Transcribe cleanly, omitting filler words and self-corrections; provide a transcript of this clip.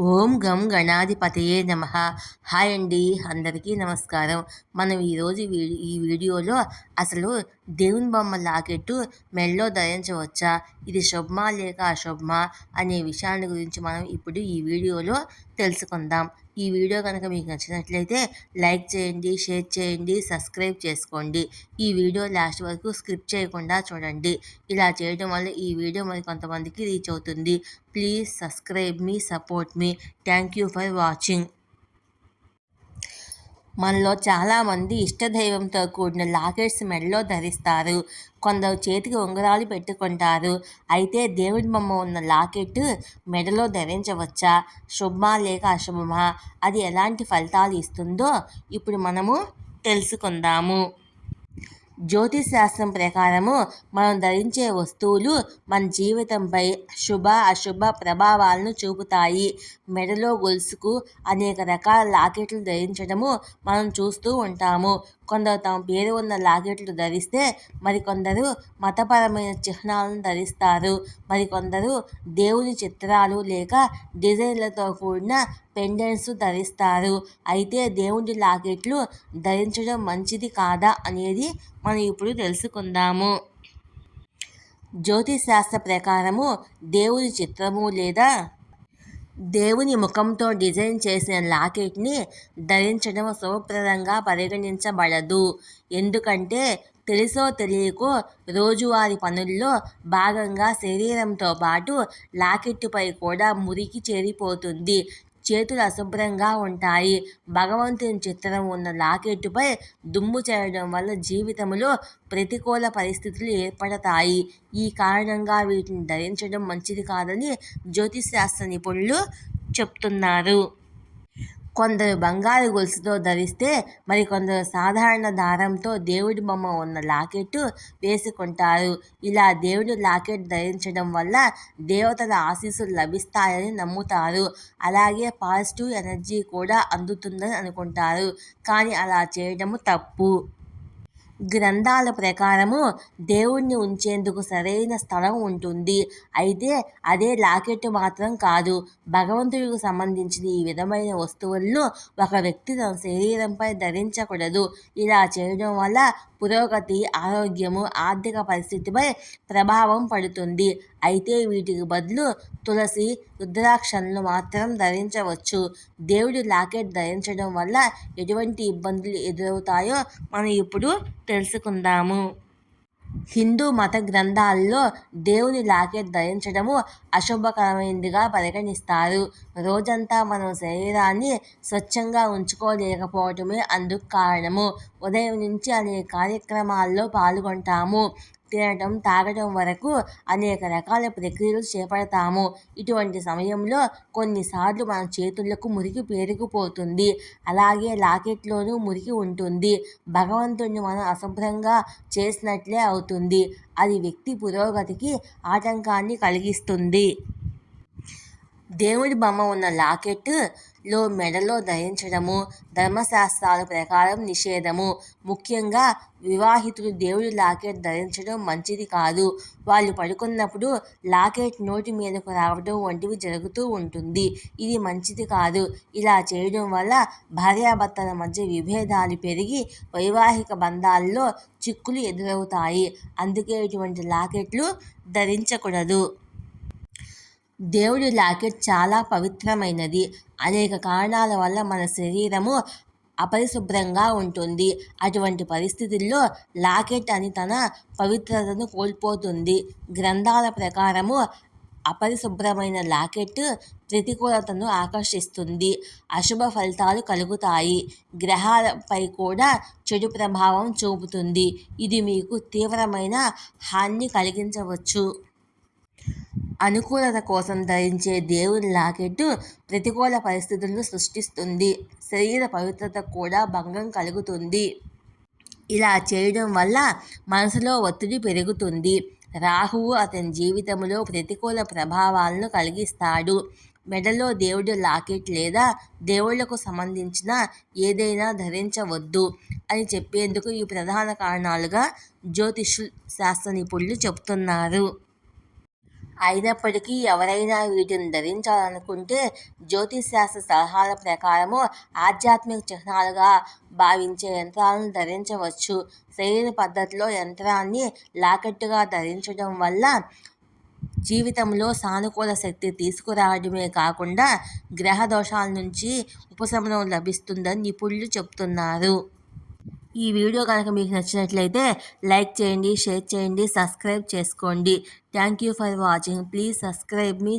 ఓం గం గణాధిపతయే నమః. హాయ్ అండి, అందరికీ నమస్కారం. మనం ఈరోజు ఈ వీడియోలో అసలు దేవుని బొమ్మ లాకెట్టు మెడలో ధరించవచ్చా, ఇది శుభమా లేక అశుభమా అనే విషయాన్ని గురించి మనం ఇప్పుడు ఈ వీడియోలో తెలుసుకుందాం. ఈ వీడియో కనుక మీకు నచ్చినట్లయితే లైక్ చేయండి, షేర్ చేయండి, సబ్స్క్రైబ్ చేసుకోండి. ఈ వీడియో లాస్ట్ వరకు స్కిప్ చేయకుండా చూడండి. ఇలా చేయడం వల్ల ఈ వీడియో మరి కొంతమందికి రీచ్ అవుతుంది. Please subscribe me, support me. Thank you for watching. మనలో చాలామంది ఇష్టదైవంతో కూడిన లాకెట్స్ మెడలో ధరిస్తారు. కొందరు చేతికి ఉంగరాలు పెట్టుకుంటారు. అయితే దేవుడి బొమ్మ ఉన్న లాకెట్ మెడలో ధరించవచ్చా, శుభమా లేక అశుభమా, అది ఎలాంటి ఫలితాలు ఇస్తుందో ఇప్పుడు మనము తెలుసుకుందాము. జ్యోతిష్ శాస్త్రం ప్రకారము మనం ధరించే వస్తువులు మన జీవితంపై శుభ అశుభ ప్రభావాలను చూపుతాయి. మెడలో గొలుసుకు అనేక రకాల లాకెట్లు ధరించడము మనం చూస్తూ ఉంటాము. కొందరు తమ పేరు ఉన్న లాకెట్లు ధరిస్తే మరికొందరు మతపరమైన చిహ్నాలను ధరిస్తారు. మరికొందరు దేవుని చిత్రాలు లేక డిజైన్లతో కూడిన పెండెంట్స్ ధరిస్తారు. అయితే దేవుడి లాకెట్లు ధరించడం మంచిది కాదా అనేది మనం ఇప్పుడు తెలుసుకుందాము. జ్యోతిష్ శాస్త్ర ప్రకారము దేవుని చిత్రము లేదా దేవుని ముఖంతో డిజైన్ చేసిన లాకెట్ని ధరించడం శుభప్రదంగా పరిగణించబడదు. ఎందుకంటే తెలుసో తెలియకో రోజువారీ పనుల్లో భాగంగా శరీరంతో పాటు లాకెట్టుపై కూడా మురికి చేరిపోతుంది. చేతులు అశుభ్రంగా ఉంటాయి. భగవంతుని చిత్రం ఉన్న లాకెట్టుపై దుమ్ము చేరడం వల్ల జీవితంలో ప్రతికూల పరిస్థితులు ఏర్పడతాయి. ఈ కారణంగా వీటిని ధరించడం మంచిది కాదని జ్యోతిష్ శాస్త్ర నిపుణులు చెప్తున్నారు. కొందరు బంగారు గొలుసుతో ధరిస్తే మరికొందరు సాధారణ దారంతో దేవుడి బొమ్మ ఉన్న లాకెట్టు వేసుకుంటారు. ఇలా దేవుడి లాకెట్ ధరించడం వల్ల దేవతల ఆశీస్సులు లభిస్తాయని నమ్ముతారు. అలాగే పాజిటివ్ ఎనర్జీ కూడా అందుతుందని అనుకుంటారు. కానీ అలా చేయడము తప్పు. గ్రంథాల ప్రకారము దేవుణ్ణి ఉంచేందుకు సరైన స్థలం ఉంటుంది. అయితే అదే లాకెట్టు మాత్రం కాదు. భగవంతుడికి సంబంధించిన ఈ విధమైన వస్తువులను ఒక వ్యక్తి తన శరీరంపై ధరించకూడదు. ఇలా చేయడం వల్ల పురోగతి, ఆరోగ్యము, ఆర్థిక పరిస్థితిపై ప్రభావం పడుతుంది. అయితే వీటికి బదులు తులసి, రుద్రాక్షలను మాత్రం ధరించవచ్చు. దేవుడి లాకెట్ ధరించడం వల్ల ఎటువంటి ఇబ్బందులు ఎదురవుతాయో మనం ఇప్పుడు తెలుసుకుందాము. హిందూ మత గ్రంథాల్లో దేవుని లాకెట్ ధరించడము అశుభకరమైనదిగా పరిగణిస్తారు. రోజంతా మనం శరీరాన్ని స్వచ్ఛంగా ఉంచుకోలేకపోవటమే అందుకు కారణము. ఉదయం నుంచి అనేక కార్యక్రమాల్లో పాల్గొంటాము. తినటం, తాగటం వరకు అనేక రకాల ప్రక్రియలు చేపడతాము. ఇటువంటి సమయంలో కొన్నిసార్లు మన చేతులకు మురికి పేరుకుపోతుంది. అలాగే లాకెట్లోనూ మురికి ఉంటుంది. భగవంతుడిని మనం అశుభ్రంగా చేసినట్లే అవుతుంది. అది వ్యక్తి పురోగతికి ఆటంకాన్ని కలిగిస్తుంది. దేవుడి బొమ్మ ఉన్న లాకెట్లో మెడలో ధరించడము ధర్మశాస్త్రాల ప్రకారం నిషేధము. ముఖ్యంగా వివాహితులు దేవుడి లాకెట్ ధరించడం మంచిది కాదు. వాళ్ళు పడుకున్నప్పుడు లాకెట్ నోటి మీదకు రావడం వంటివి జరుగుతూ ఉంటుంది. ఇది మంచిది కాదు. ఇలా చేయడం వల్ల భార్యాభర్తల మధ్య విభేదాలు పెరిగి వైవాహిక బంధాల్లో చిక్కులు ఎదురవుతాయి. అందుకే ఇటువంటి లాకెట్లు ధరించకూడదు. దేవుడి లాకెట్ చాలా పవిత్రమైనది. అనేక కారణాల వల్ల మన శరీరము అపరిశుభ్రంగా ఉంటుంది. అటువంటి పరిస్థితుల్లో లాకెట్ అని తన పవిత్రతను కోల్పోతుంది. గ్రంథాల ప్రకారము అపరిశుభ్రమైన లాకెట్ ప్రతికూలతను ఆకర్షిస్తుంది. అశుభ ఫలితాలు కలుగుతాయి. గ్రహాలపై కూడా చెడు ప్రభావం చూపుతుంది. ఇది మీకు తీవ్రమైన హాని కలిగించవచ్చు. అనుకూలత కోసం ధరించే దేవుని లాకెట్టు ప్రతికూల పరిస్థితులను సృష్టిస్తుంది. శరీర పవిత్రత కూడా భంగం కలుగుతుంది. ఇలా చేయడం వల్ల మనసులో ఒత్తిడి పెరుగుతుంది. రాహువు అతని జీవితంలో ప్రతికూల ప్రభావాలను కలిగిస్తాడు. మెడలో దేవుడి లాకెట్ లేదా దేవుళ్లకు సంబంధించిన ఏదైనా ధరించవద్దు అని చెప్పేందుకు ఈ ప్రధాన కారణాలుగా జ్యోతిష్ శాస్త్ర నిపుణులు చెబుతున్నారు. అయినప్పటికీ ఎవరైనా వీటిని ధరించాలనుకుంటే జ్యోతిష్ సలహాల ప్రకారము ఆధ్యాత్మిక చిహ్నాలుగా భావించే యంత్రాలను ధరించవచ్చు. శరీర పద్ధతిలో యంత్రాన్ని లాకెట్టుగా ధరించడం వల్ల జీవితంలో సానుకూల శక్తి తీసుకురావడమే కాకుండా గ్రహ దోషాల నుంచి ఉపశమనం లభిస్తుందని నిపుణులు చెబుతున్నారు. ఈ వీడియో కనుక మీకు నచ్చినట్లయితే లైక్ చేయండి, షేర్ చేయండి, సబ్స్క్రైబ్ చేసుకోండి. Thank you for watching. Please subscribe me.